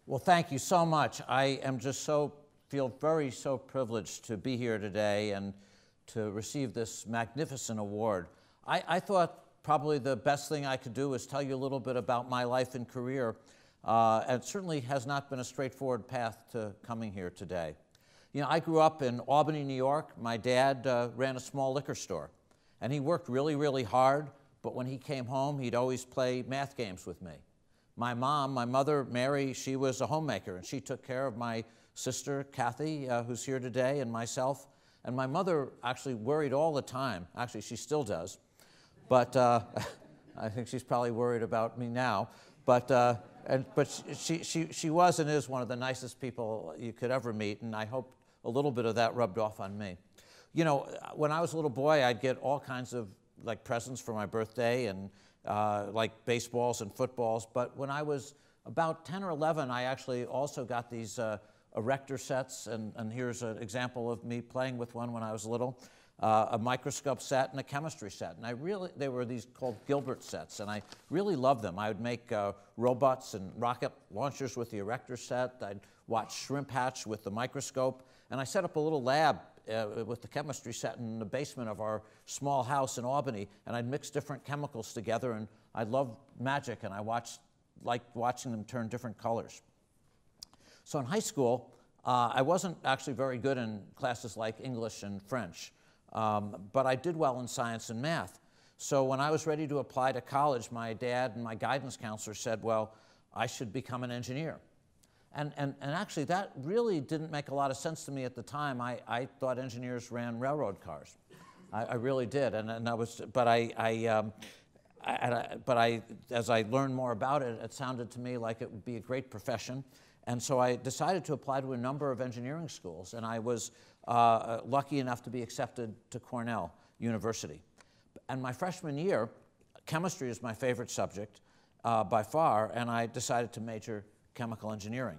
Well, thank you so much. I am just feel so privileged to be here today and to receive this magnificent award. I thought probably the best thing I could do is tell you a little bit about my life and career. And it certainly has not been a straightforward path to coming here today. You know, I grew up in Albany, New York. My dad ran a small liquor store, and he worked really, really hard, but when he came home, he'd always play math games with me. My mother, Mary, she was a homemaker, and she took care of my sister, Kathy, who's here today, and myself. And my mother actually worried all the time. Actually, she still does. But I think she's probably worried about me now. But she was and is one of the nicest people you could ever meet, and I hope a little bit of that rubbed off on me. You know, when I was a little boy, I'd get all kinds of like presents for my birthday and like baseballs and footballs. But when I was about 10 or 11, I actually also got these erector sets, and here's an example of me playing with one when I was little. A microscope set and a chemistry set. And they were these called Gilbert sets, and I really loved them. I would make robots and rocket launchers with the erector set. I'd watch shrimp hatch with the microscope. And I set up a little lab with the chemistry set in the basement of our small house in Albany, and I'd mix different chemicals together, and I loved magic, and I liked watching them turn different colors. So in high school, I wasn't actually very good in classes like English and French. But I did well in science and math. So when I was ready to apply to college, my dad and my guidance counselor said, well, I should become an engineer. And actually, that really didn't make a lot of sense to me at the time. I thought engineers ran railroad cars. I really did. But as I learned more about it, it sounded to me like it would be a great profession. And so I decided to apply to a number of engineering schools, and I was lucky enough to be accepted to Cornell University. And my freshman year, chemistry is my favorite subject by far, and I decided to major chemical engineering.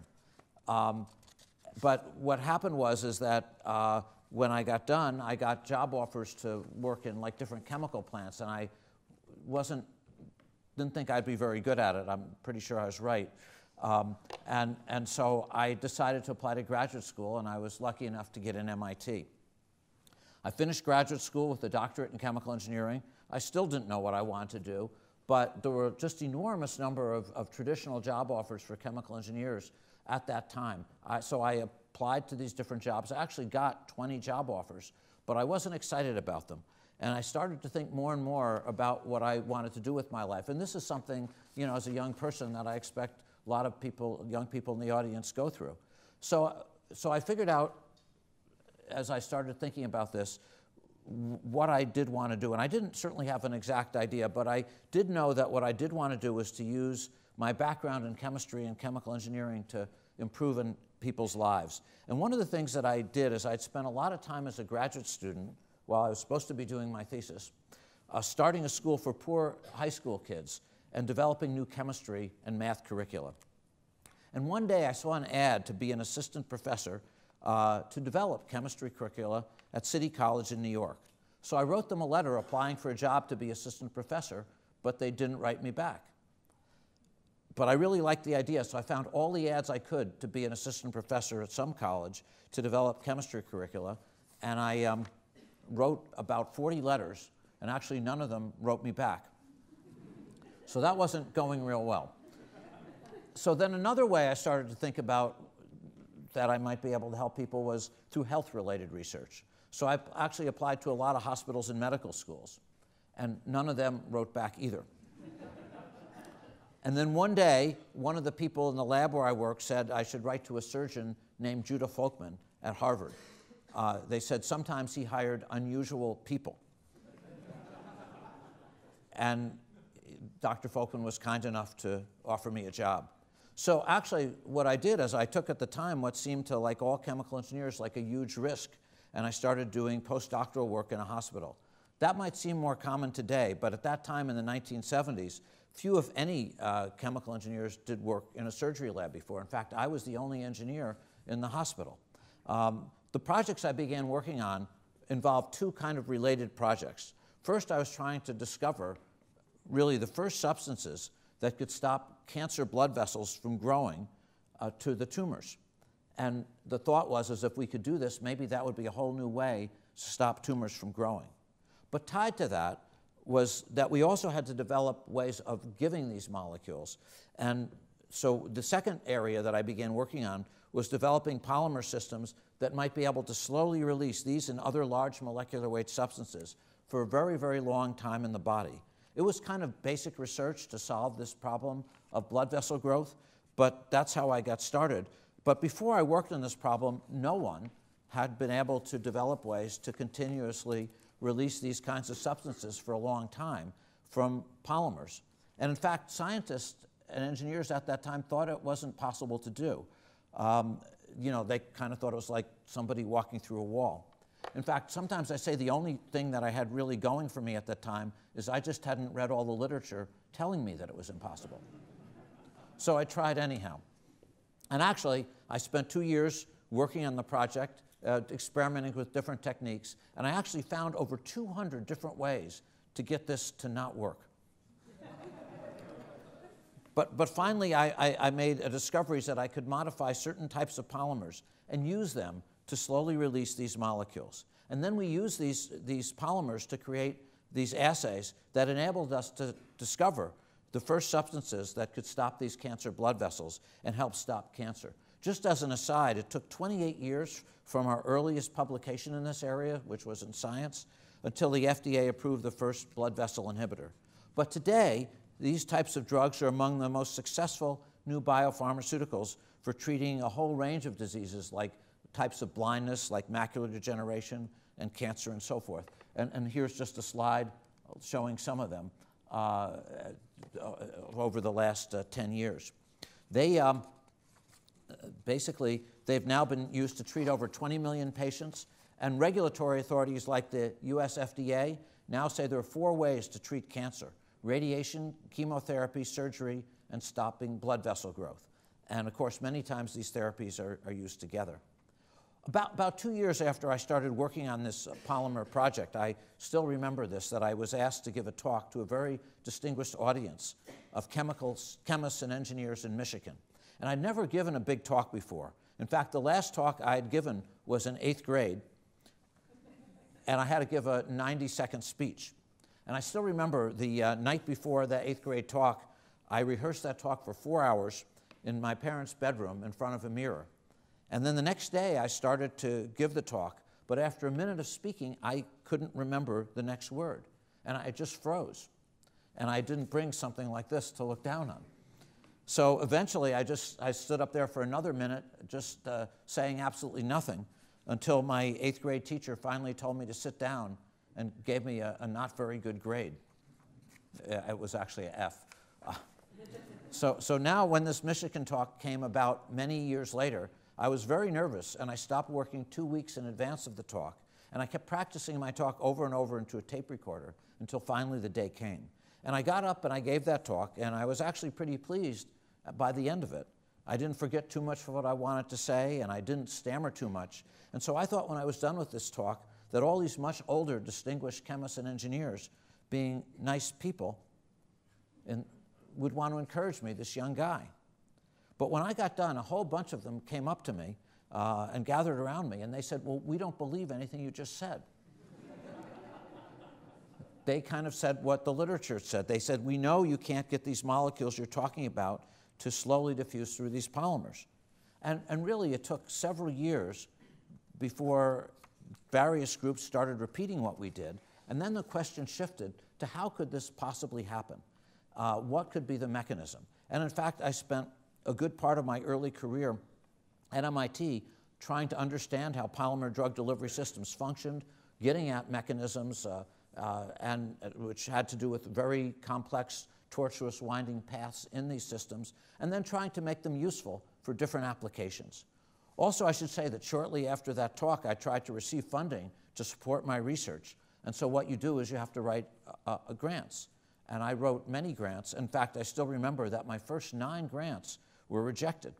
But what happened is that when I got done, I got job offers to work in like different chemical plants, and I didn't think I'd be very good at it. I'm pretty sure I was right. And so I decided to apply to graduate school, and I was lucky enough to get in MIT. I finished graduate school with a doctorate in chemical engineering. I still didn't know what I wanted to do, but there were just enormous number of traditional job offers for chemical engineers at that time. So I applied to these different jobs. I actually got 20 job offers, but I wasn't excited about them. And I started to think more and more about what I wanted to do with my life. And this is something, you know, as a young person that I expect a lot of people, young people in the audience, go through. So I figured out, as I started thinking about this, what I did want to do. And I didn't certainly have an exact idea, but I did know that what I did want to do was to use my background in chemistry and chemical engineering to improve in people's lives. And one of the things that I did is I'd spent a lot of time as a graduate student while I was supposed to be doing my thesis, starting a school for poor high school kids and developing new chemistry and math curricula. And one day I saw an ad to be an assistant professor to develop chemistry curricula at City College in New York. So I wrote them a letter applying for a job to be assistant professor, but they didn't write me back. But I really liked the idea, so I found all the ads I could to be an assistant professor at some college to develop chemistry curricula, and I wrote about 40 letters, and actually none of them wrote me back. So that wasn't going real well. So then another way I started to think about that I might be able to help people was through health-related research. So I actually applied to a lot of hospitals and medical schools, and none of them wrote back either. And then one day, one of the people in the lab where I work said I should write to a surgeon named Judah Folkman at Harvard. They said sometimes he hired unusual people. And Dr. Folkman was kind enough to offer me a job. So actually, what I did is I took at the time what seemed to, like all chemical engineers, like a huge risk, and I started doing postdoctoral work in a hospital. That might seem more common today, but at that time in the 1970s, few, if any, chemical engineers did work in a surgery lab before. In fact, I was the only engineer in the hospital. The projects I began working on involved two kind of related projects. First, I was trying to discover really the first substances that could stop cancer blood vessels from growing to the tumors. And the thought was, as if we could do this, maybe that would be a whole new way to stop tumors from growing. But tied to that was that we also had to develop ways of giving these molecules. And so the second area that I began working on was developing polymer systems that might be able to slowly release these and other large molecular weight substances for a very, very long time in the body. It was kind of basic research to solve this problem of blood vessel growth, but that's how I got started. But before I worked on this problem, no one had been able to develop ways to continuously release these kinds of substances for a long time from polymers. And in fact, scientists and engineers at that time thought it wasn't possible to do. You know, they kind of thought it was like somebody walking through a wall. In fact, sometimes I say the only thing that I had really going for me at that time is I just hadn't read all the literature telling me that it was impossible. So I tried anyhow. And actually, I spent 2 years working on the project, experimenting with different techniques, and I actually found over 200 different ways to get this to not work. But finally, I made a discovery that I could modify certain types of polymers and use them to slowly release these molecules. And then we used these polymers to create these assays that enabled us to discover the first substances that could stop these cancer blood vessels and help stop cancer. Just as an aside, it took 28 years from our earliest publication in this area, which was in Science, until the FDA approved the first blood vessel inhibitor. But today, these types of drugs are among the most successful new biopharmaceuticals for treating a whole range of diseases like types of blindness, like macular degeneration and cancer and so forth. And here's just a slide showing some of them over the last 10 years. They basically, they've now been used to treat over 20 million patients, and regulatory authorities like the US FDA now say there are 4 ways to treat cancer: radiation, chemotherapy, surgery, and stopping blood vessel growth. And of course, many times these therapies are used together. About 2 years after I started working on this polymer project, I still remember this, that I was asked to give a talk to a very distinguished audience of chemists and engineers in Michigan. And I'd never given a big talk before. In fact, the last talk I had given was in 8th grade, and I had to give a 90-second speech. And I still remember the night before that 8th grade talk, I rehearsed that talk for 4 hours in my parents' bedroom in front of a mirror. And then the next day, I started to give the talk, but after a minute of speaking, I couldn't remember the next word, and I just froze. And I didn't bring something like this to look down on. So eventually, I stood up there for another minute, just saying absolutely nothing, until my 8th grade teacher finally told me to sit down and gave me a not very good grade. It was actually an F. So now when this Michigan talk came about many years later, I was very nervous, and I stopped working 2 weeks in advance of the talk, and I kept practicing my talk over and over into a tape recorder until finally the day came. And I got up and I gave that talk, and I was actually pretty pleased by the end of it. I didn't forget too much of what I wanted to say, and I didn't stammer too much. And so I thought when I was done with this talk that all these much older, distinguished chemists and engineers, being nice people, would want to encourage me, this young guy. But when I got done, a whole bunch of them came up to me and gathered around me, and they said, "Well, we don't believe anything you just said." They kind of said what the literature said. They said, "We know you can't get these molecules you're talking about to slowly diffuse through these polymers." And really, it took several years before various groups started repeating what we did. And then the question shifted to how could this possibly happen? What could be the mechanism? And in fact, I spent a good part of my early career at MIT trying to understand how polymer drug delivery systems functioned, getting at mechanisms which had to do with very complex, tortuous winding paths in these systems, and then trying to make them useful for different applications. Also, I should say that shortly after that talk, I tried to receive funding to support my research. And so what you do is you have to write grants. And I wrote many grants. In fact, I still remember that my first 9 grants were rejected.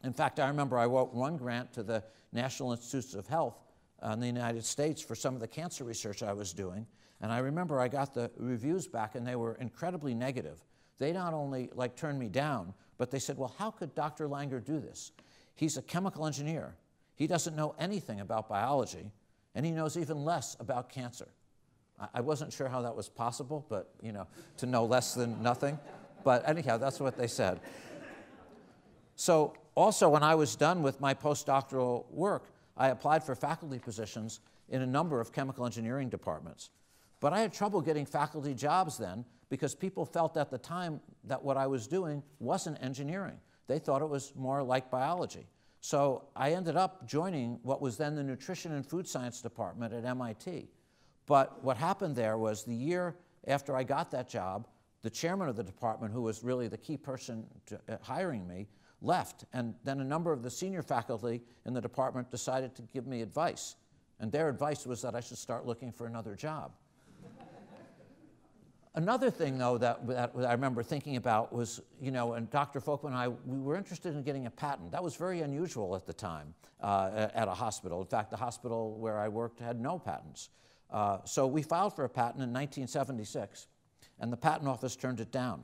In fact, I remember I wrote one grant to the National Institutes of Health in the United States for some of the cancer research I was doing. And I remember I got the reviews back, and they were incredibly negative. They not only turned me down, But they said, well, how could Dr. Langer do this? He's a chemical engineer. He doesn't know anything about biology, and he knows even less about cancer. I wasn't sure how that was possible, but, you know, to know less than nothing. But anyhow, that's what they said. So also, when I was done with my postdoctoral work, I applied for faculty positions in a number of chemical engineering departments. But I had trouble getting faculty jobs then because people felt at the time that what I was doing wasn't engineering. They thought it was more like biology. So I ended up joining what was then the Nutrition and Food Science Department at MIT. But what happened there was the year after I got that job, the chairman of the department, who was really the key person hiring me, left. And then a number of the senior faculty in the department decided to give me advice. And their advice was that I should start looking for another job. Another thing, though, that I remember thinking about was, you know, and Dr. Folkman and I, we were interested in getting a patent. That was very unusual at the time at a hospital. In fact, the hospital where I worked had no patents. So we filed for a patent in 1976, and the patent office turned it down.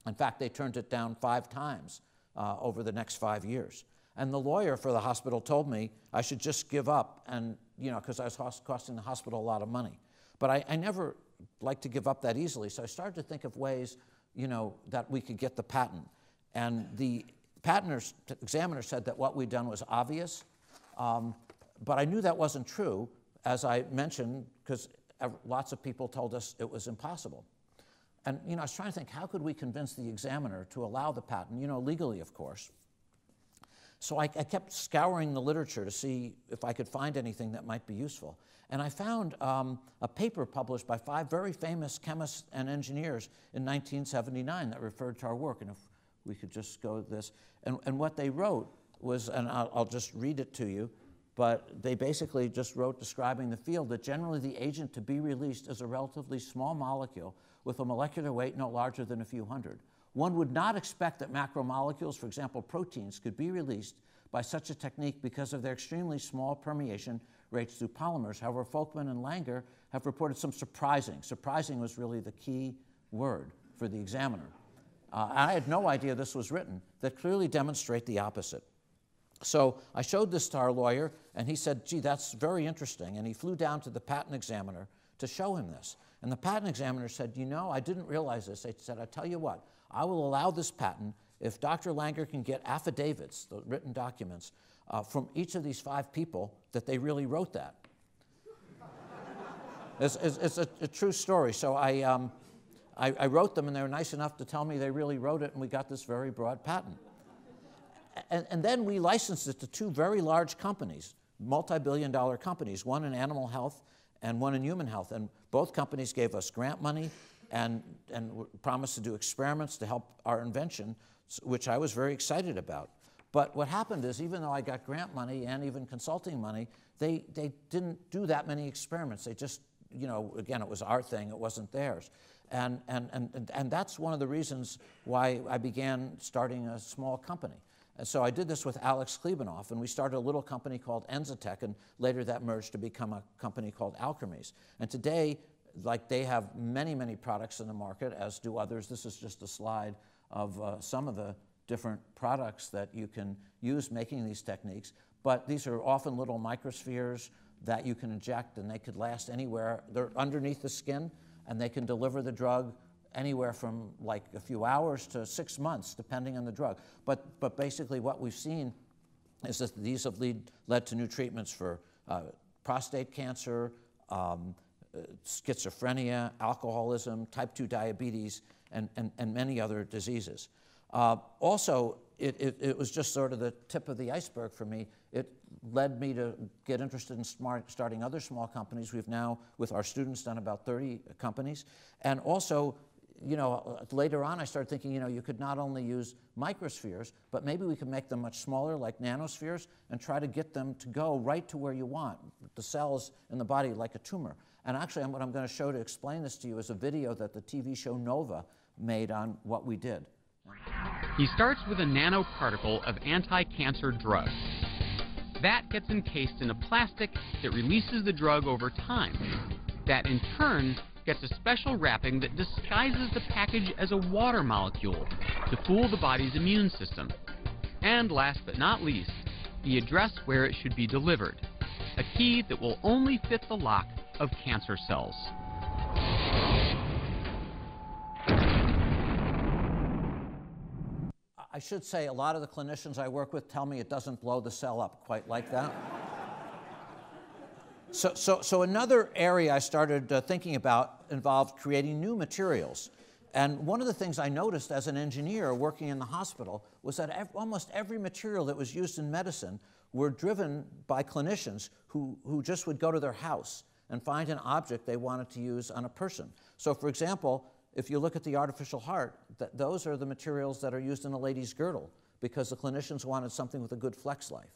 In fact, they turned it down 5 times over the next 5 years. And the lawyer for the hospital told me I should just give up, and, you know, because I was costing the hospital a lot of money. But I never liked to give up that easily, so I started to think of ways, you know, that we could get the patent. And the patent examiner said that what we'd done was obvious, but I knew that wasn't true, as I mentioned, because lots of people told us it was impossible. And, you know, I was trying to think, how could we convince the examiner to allow the patent, you know, legally, of course. So I kept scouring the literature to see if I could find anything that might be useful. And I found a paper published by 5 very famous chemists and engineers in 1979 that referred to our work. And if we could just go to this. And what they wrote was, and I'll just read it to you, but they basically just wrote describing the field that generally the agent to be released is a relatively small molecule with a molecular weight no larger than a few hundred. One would not expect that macromolecules, for example proteins, could be released by such a technique because of their extremely small permeation rates through polymers. However, Folkman and Langer have reported some surprising was really the key word for the examiner. I had no idea this was written, that clearly demonstrate the opposite. So I showed this to our lawyer, and he said, gee, that's very interesting. And he flew down to the patent examiner to show him this. And the patent examiner said, you know, I didn't realize this. He said, I tell you what, I will allow this patent if Dr. Langer can get affidavits, the written documents, from each of these 5 people that they really wrote that. It's a true story. So I wrote them, and they were nice enough to tell me they really wrote it, and we got this very broad patent. And then we licensed it to 2 very large companies, multi-billion-dollar companies, one in animal health and one in human health. And both companies gave us grant money and promised to do experiments to help our invention, which I was very excited about. But what happened is, even though I got grant money and even consulting money, they didn't do that many experiments. They just, you know, again, it was our thing, it wasn't theirs. And that's one of the reasons why I began starting a small company. And so I did this with Alex Klebanoff, and we started a little company called Enzotech, and later that merged to become a company called Alkermes. And today, like, they have many, many products in the market, as do others. This is just a slide of some of the different products that you can use making these techniques. But these are often little microspheres that you can inject, and they could last anywhere. They're underneath the skin, and they can deliver the drug anywhere from like a few hours to 6 months, depending on the drug. But basically what we've seen is that these have led to new treatments for prostate cancer, schizophrenia, alcoholism, type 2 diabetes, and many other diseases. Also, it was just sort of the tip of the iceberg for me. It led me to get interested in starting other small companies. We've now, with our students, done about 30 companies. And also, you know, later on I started thinking, you know, you could not only use microspheres, but maybe we could make them much smaller, like nanospheres, and try to get them to go right to where you want, the cells in the body, like a tumor. And actually, what I'm going to show to explain this to you is a video that the TV show Nova made on what we did. He starts with a nanoparticle of anti-cancer drug. That gets encased in a plastic that releases the drug over time. That, in turn, gets a special wrapping that disguises the package as a water molecule to fool the body's immune system. And last but not least, the address where it should be delivered, a key that will only fit the lock of cancer cells. I should say a lot of the clinicians I work with tell me it doesn't blow the cell up quite like that. So another area I started thinking about involved creating new materials. And one of the things I noticed as an engineer working in the hospital was that almost every material that was used in medicine were driven by clinicians who just would go to their house and find an object they wanted to use on a person. So for example, if you look at the artificial heart, those are the materials that are used in a lady's girdle because the clinicians wanted something with a good flex life.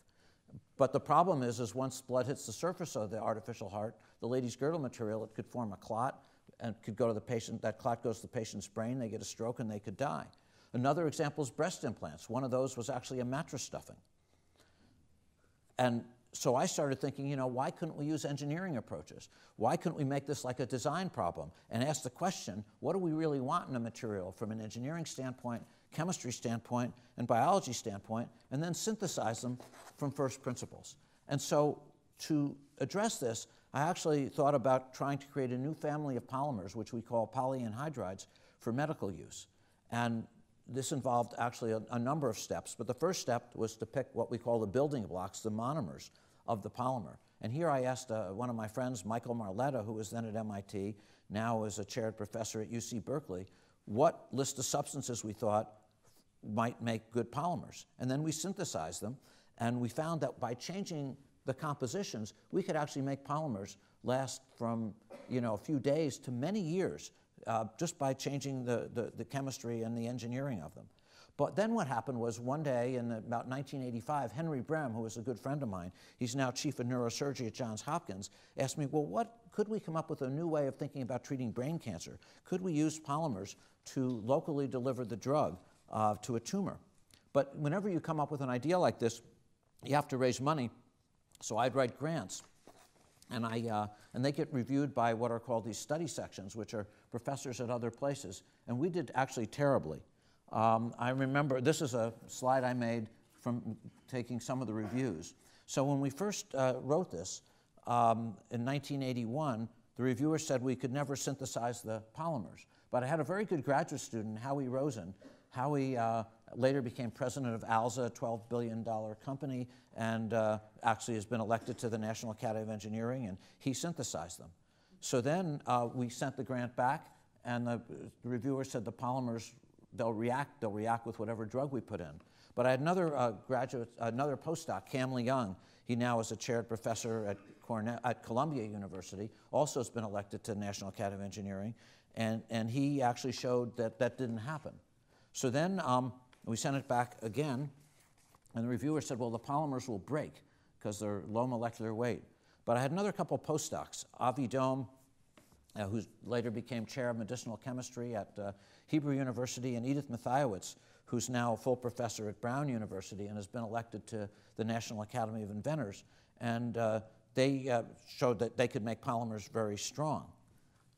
But the problem is once blood hits the surface of the artificial heart, the lady's girdle material, it could form a clot and could go to the patient. That clot goes to the patient's brain, they get a stroke, and they could die. Another example is breast implants. One of those was actually a mattress stuffing. And so I started thinking, you know, why couldn't we use engineering approaches? Why couldn't we make this like a design problem and ask the question, what do we really want in a material from an engineering standpoint, chemistry standpoint, and biology standpoint, and then synthesize them from first principles? And so to address this, I actually thought about trying to create a new family of polymers, which we call polyanhydrides, for medical use. And this involved actually a number of steps, but the first step was to pick what we call the building blocks, the monomers of the polymer. And here I asked one of my friends, Michael Marletta, who was then at MIT, now is a chaired professor at UC Berkeley, what list of substances we thought might make good polymers. And then we synthesized them, and we found that by changing the compositions, we could actually make polymers last from, you know, a few days to many years just by changing the chemistry and the engineering of them. But then what happened was one day in about 1985, Henry Brem, who was a good friend of mine, he's now chief of neurosurgery at Johns Hopkins, asked me, well, could we come up with a new way of thinking about treating brain cancer? Could we use polymers to locally deliver the drug to a tumor? But whenever you come up with an idea like this, you have to raise money. So I'd write grants, and they get reviewed by what are called these study sections, which are professors at other places, and we did actually terribly. I remember, this is a slide I made from taking some of the reviews. So when we first wrote this, in 1981, the reviewer said we could never synthesize the polymers. But I had a very good graduate student, Howie Rosen. Howie later became president of ALZA, a $12 billion company, and actually has been elected to the National Academy of Engineering, and he synthesized them. So then we sent the grant back, and the reviewer said the polymers, they'll react with whatever drug we put in. But I had another another postdoc, Cam Leung. He now is a chaired professor at Columbia University, also has been elected to the National Academy of Engineering, and he actually showed that that didn't happen. So then we sent it back again, and the reviewer said, well, the polymers will break because they're low molecular weight. But I had another couple postdocs, Avi Dome, who later became chair of medicinal chemistry at Hebrew University, and Edith Mathiowicz, who's now a full professor at Brown University and has been elected to the National Academy of Inventors. And they showed that they could make polymers very strong.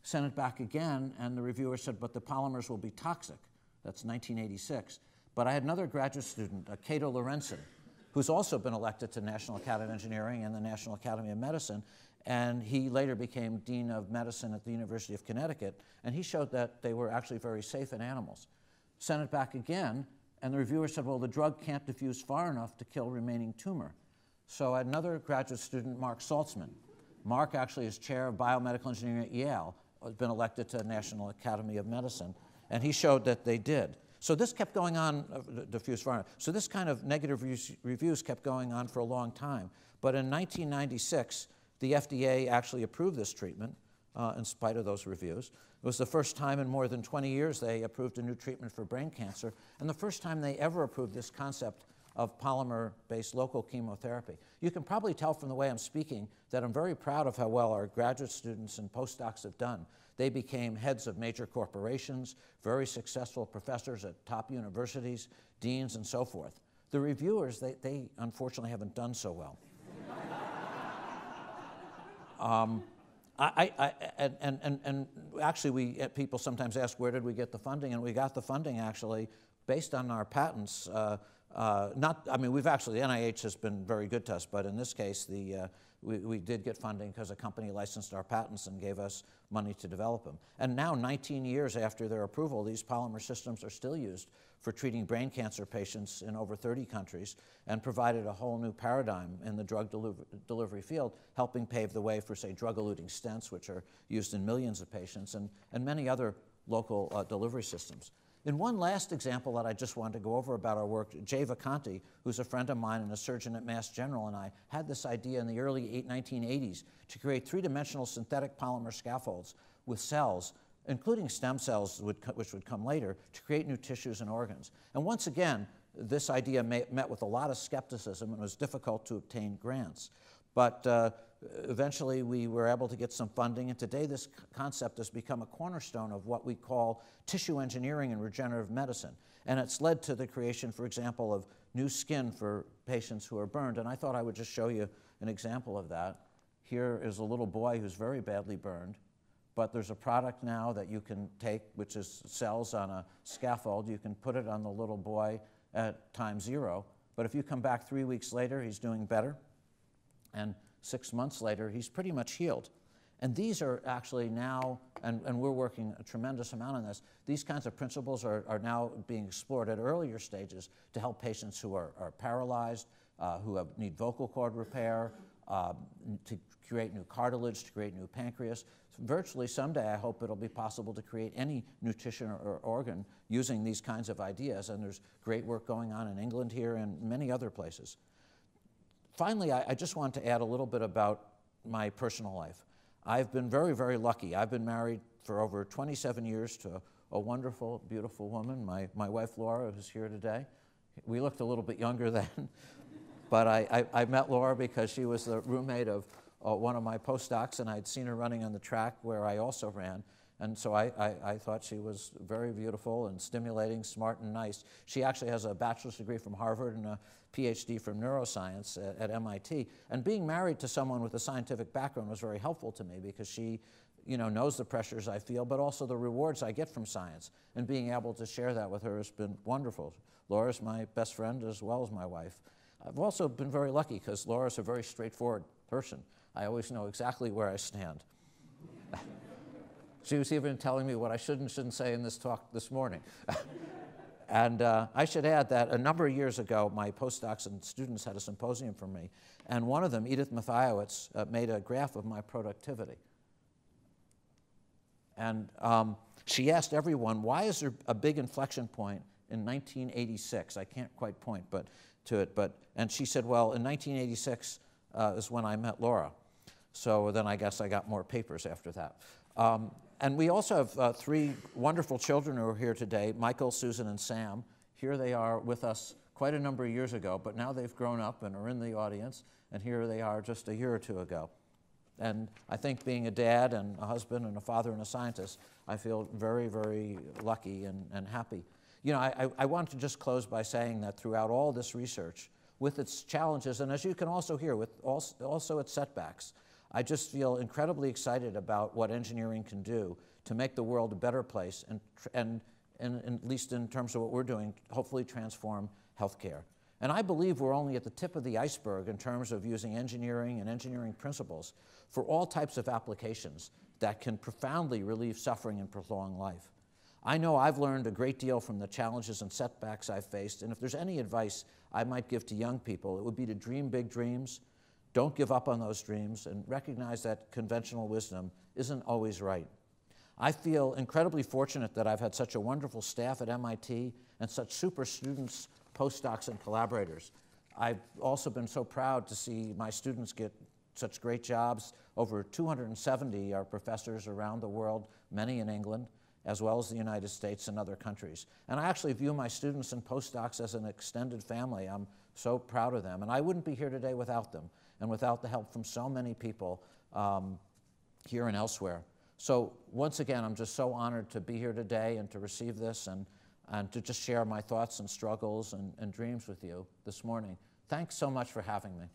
Sent it back again, and the reviewer said, but the polymers will be toxic. That's 1986. But I had another graduate student, Cato Lorenzen, who's also been elected to National Academy of Engineering and the National Academy of Medicine, and he later became Dean of Medicine at the University of Connecticut, and he showed that they were actually very safe in animals. Sent it back again, and the reviewer said, well, the drug can't diffuse far enough to kill remaining tumor. So I had another graduate student, Mark Saltzman. Mark actually is chair of biomedical engineering at Yale, has been elected to the National Academy of Medicine, and he showed that they did. So this kept going on, diffuse far enough. So this kind of negative reviews kept going on for a long time. But in 1996, the FDA actually approved this treatment in spite of those reviews. It was the first time in more than 20 years they approved a new treatment for brain cancer, and the first time they ever approved this concept of polymer-based local chemotherapy. You can probably tell from the way I'm speaking that I'm very proud of how well our graduate students and postdocs have done. They became heads of major corporations, very successful professors at top universities, deans, and so forth. The reviewers, they unfortunately haven't done so well. And actually, people sometimes ask, where did we get the funding? And we got the funding actually based on our patents. I mean, we've actually, the NIH has been very good to us, but in this case, we did get funding because a company licensed our patents and gave us money to develop them. And now, 19 years after their approval, these polymer systems are still used for treating brain cancer patients in over 30 countries and provided a whole new paradigm in the drug delivery field, helping pave the way for, say, drug-eluting stents, which are used in millions of patients, and many other local delivery systems. In one last example that I just wanted to go over about our work, Jay Vacanti, who's a friend of mine and a surgeon at Mass General, and I had this idea in the early 1980s to create three-dimensional synthetic polymer scaffolds with cells, including stem cells, which would come later, to create new tissues and organs. And once again, this idea met with a lot of skepticism and was difficult to obtain grants. But eventually we were able to get some funding, and today this concept has become a cornerstone of what we call tissue engineering and regenerative medicine. And it's led to the creation, for example, of new skin for patients who are burned. And I thought I would just show you an example of that. Here is a little boy who's very badly burned, but there's a product now that you can take, which is cells on a scaffold. You can put it on the little boy at time 0, but if you come back 3 weeks later, he's doing better. And 6 months later, he's pretty much healed. And these are actually now, and we're working a tremendous amount on this, these kinds of principles are now being explored at earlier stages to help patients who are paralyzed, who need vocal cord repair, to create new cartilage, to create new pancreas. So virtually someday, I hope it'll be possible to create any new tissue or organ using these kinds of ideas. And there's great work going on in England here and many other places. Finally, I just want to add a little bit about my personal life. I've been very, very lucky. I've been married for over 27 years to a wonderful, beautiful woman, my wife Laura, who's here today. We looked a little bit younger then, but I met Laura because she was the roommate of one of my postdocs, and I'd seen her running on the track where I also ran. And so I thought she was very beautiful and stimulating, smart and nice. She actually has a bachelor's degree from Harvard and a PhD from neuroscience at MIT. And being married to someone with a scientific background was very helpful to me because she, knows the pressures I feel, but also the rewards I get from science. And being able to share that with her has been wonderful. Laura's my best friend as well as my wife. I've also been very lucky because Laura's a very straightforward person. I always know exactly where I stand. She was even telling me what I should and shouldn't say in this talk this morning. And I should add that a number of years ago, my postdocs and students had a symposium for me, and one of them, Edith Mathiowicz, made a graph of my productivity. And she asked everyone, why is there a big inflection point in 1986? I can't quite point to it, and she said, well, in 1986 is when I met Laura. So then I guess I got more papers after that. And we also have 3 wonderful children who are here today, Michael, Susan, and Sam. Here they are with us quite a number of years ago, but now they've grown up and are in the audience, and here they are just a year or 2 ago. And I think being a dad and a husband and a father and a scientist, I feel very, very lucky and happy. I want to just close by saying that throughout all this research, with its challenges, and as you can also hear, with also its setbacks, I just feel incredibly excited about what engineering can do to make the world a better place and at least in terms of what we're doing, hopefully transform healthcare. And I believe we're only at the tip of the iceberg in terms of using engineering and engineering principles for all types of applications that can profoundly relieve suffering and prolong life. I know I've learned a great deal from the challenges and setbacks I've faced, and if there's any advice I might give to young people, it would be to dream big dreams. Don't give up on those dreams and recognize that conventional wisdom isn't always right. I feel incredibly fortunate that I've had such a wonderful staff at MIT and such super students, postdocs, and collaborators. I've also been so proud to see my students get such great jobs. Over 270 are professors around the world, many in England, as well as the United States and other countries. And I actually view my students and postdocs as an extended family. I'm so proud of them. And I wouldn't be here today without them and without the help from so many people here and elsewhere. So once again, I'm just so honored to be here today and to receive this and to just share my thoughts and struggles and dreams with you this morning. Thanks so much for having me.